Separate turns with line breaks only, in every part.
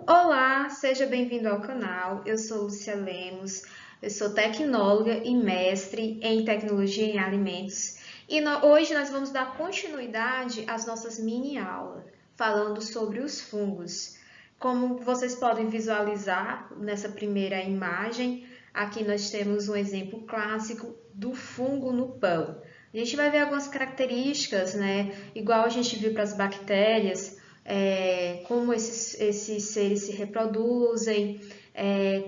Olá, seja bem-vindo ao canal. Eu sou Lúcia Lemos, eu sou tecnóloga e mestre em tecnologia em alimentos. Hoje nós vamos dar continuidade às nossas mini-aulas, falando sobre os fungos. Como vocês podem visualizar nessa primeira imagem, aqui nós temos um exemplo clássico do fungo no pão. A gente vai ver algumas características, né? Igual a gente viu para as bactérias, como esses seres se reproduzem,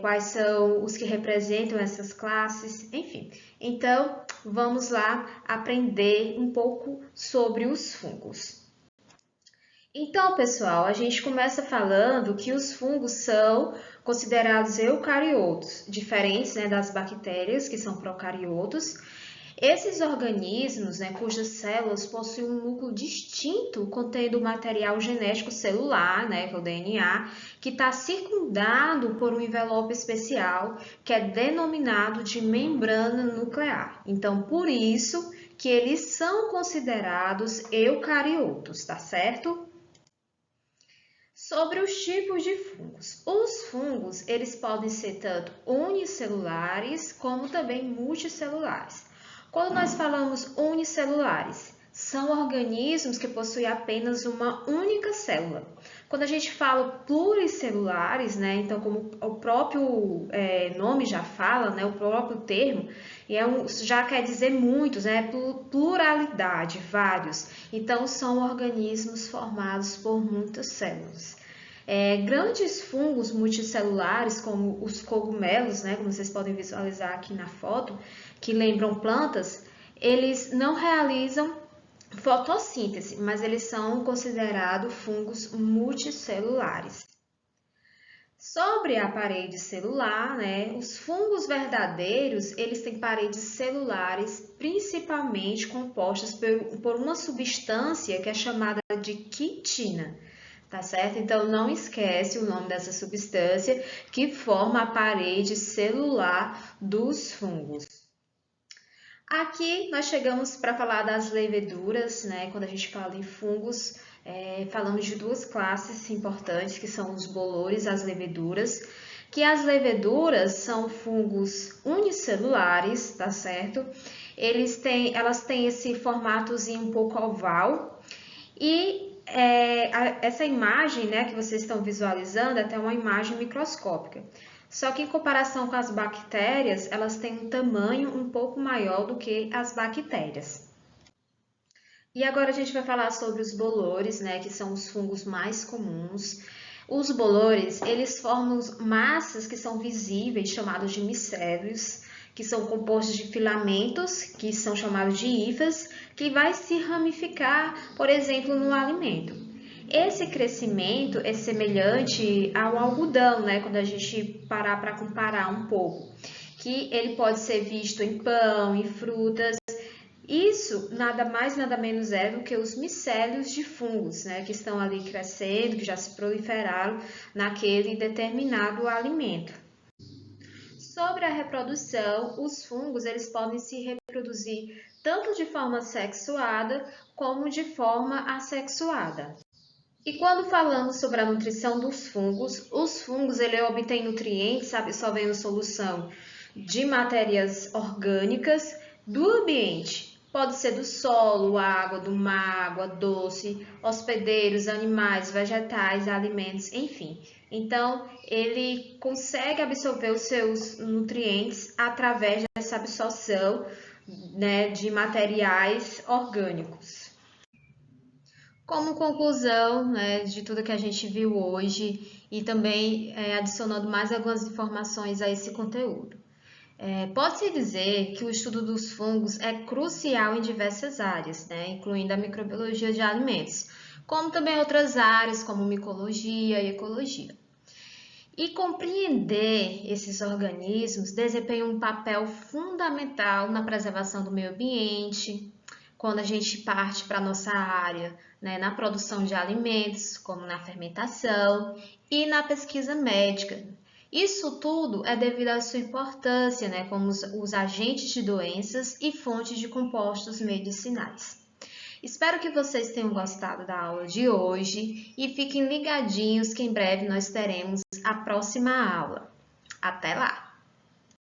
quais são os que representam essas classes, enfim. Então, vamos lá aprender um pouco sobre os fungos. Então, pessoal, a gente começa falando que os fungos são considerados eucariotos, diferentes, né, das bactérias, que são procariotos. Esses organismos, né, cujas células possuem um núcleo distinto contendo material genético celular, né, que é o DNA, que está circundado por um envelope especial que é denominado de membrana nuclear. Então, por isso que eles são considerados eucariotos, tá certo? Sobre os tipos de fungos. Os fungos, eles podem ser tanto unicelulares como também multicelulares. Quando nós falamos unicelulares, são organismos que possuem apenas uma única célula. Quando a gente fala pluricelulares, né, então como o próprio nome já fala, né, o próprio termo, já quer dizer muitos, né, pluralidade, vários. Então são organismos formados por muitas células. Grandes fungos multicelulares, como os cogumelos, né, como vocês podem visualizar aqui na foto, que lembram plantas, eles não realizam fotossíntese, mas eles são considerados fungos multicelulares. Sobre a parede celular, né, os fungos verdadeiros, eles têm paredes celulares principalmente compostas por uma substância que é chamada de quitina. Tá certo? Então, não esquece o nome dessa substância que forma a parede celular dos fungos. Aqui nós chegamos para falar das leveduras, né? Quando a gente fala em fungos, falamos de duas classes importantes, que são os bolores e as leveduras. Que as leveduras são fungos unicelulares, tá certo? Elas têm esse formatozinho um pouco oval e essa imagem, né, que vocês estão visualizando é até uma imagem microscópica. Só que em comparação com as bactérias, elas têm um tamanho um pouco maior do que as bactérias. E agora a gente vai falar sobre os bolores, né, que são os fungos mais comuns. Os bolores, eles formam massas que são visíveis, chamados de micélios, que são compostos de filamentos, que são chamados de hifas, que vai se ramificar, por exemplo, no alimento. Esse crescimento é semelhante ao algodão, né? Quando a gente parar para comparar um pouco, que ele pode ser visto em pão, em frutas. Isso nada mais, nada menos é do que os micélios de fungos, né? Que estão ali crescendo, que já se proliferaram naquele determinado alimento. Sobre a reprodução, os fungos eles podem se reproduzir tanto de forma sexuada como de forma assexuada. E quando falamos sobre a nutrição dos fungos, os fungos ele obtêm nutrientes absorvendo solução de matérias orgânicas do ambiente. Pode ser do solo, água, do mar, água doce, hospedeiros, animais, vegetais, alimentos, enfim. Então, ele consegue absorver os seus nutrientes através dessa absorção, né, de materiais orgânicos. Como conclusão, né, de tudo que a gente viu hoje e também adicionando mais algumas informações a esse conteúdo. Pode-se dizer que o estudo dos fungos é crucial em diversas áreas, né, incluindo a microbiologia de alimentos, como também outras áreas como micologia e ecologia. E compreender esses organismos desempenha um papel fundamental na preservação do meio ambiente, quando a gente parte para a nossa área, né, na produção de alimentos, como na fermentação e na pesquisa médica. Isso tudo é devido à sua importância, né, como os agentes de doenças e fontes de compostos medicinais. Espero que vocês tenham gostado da aula de hoje e fiquem ligadinhos que em breve nós teremos a próxima aula. Até lá!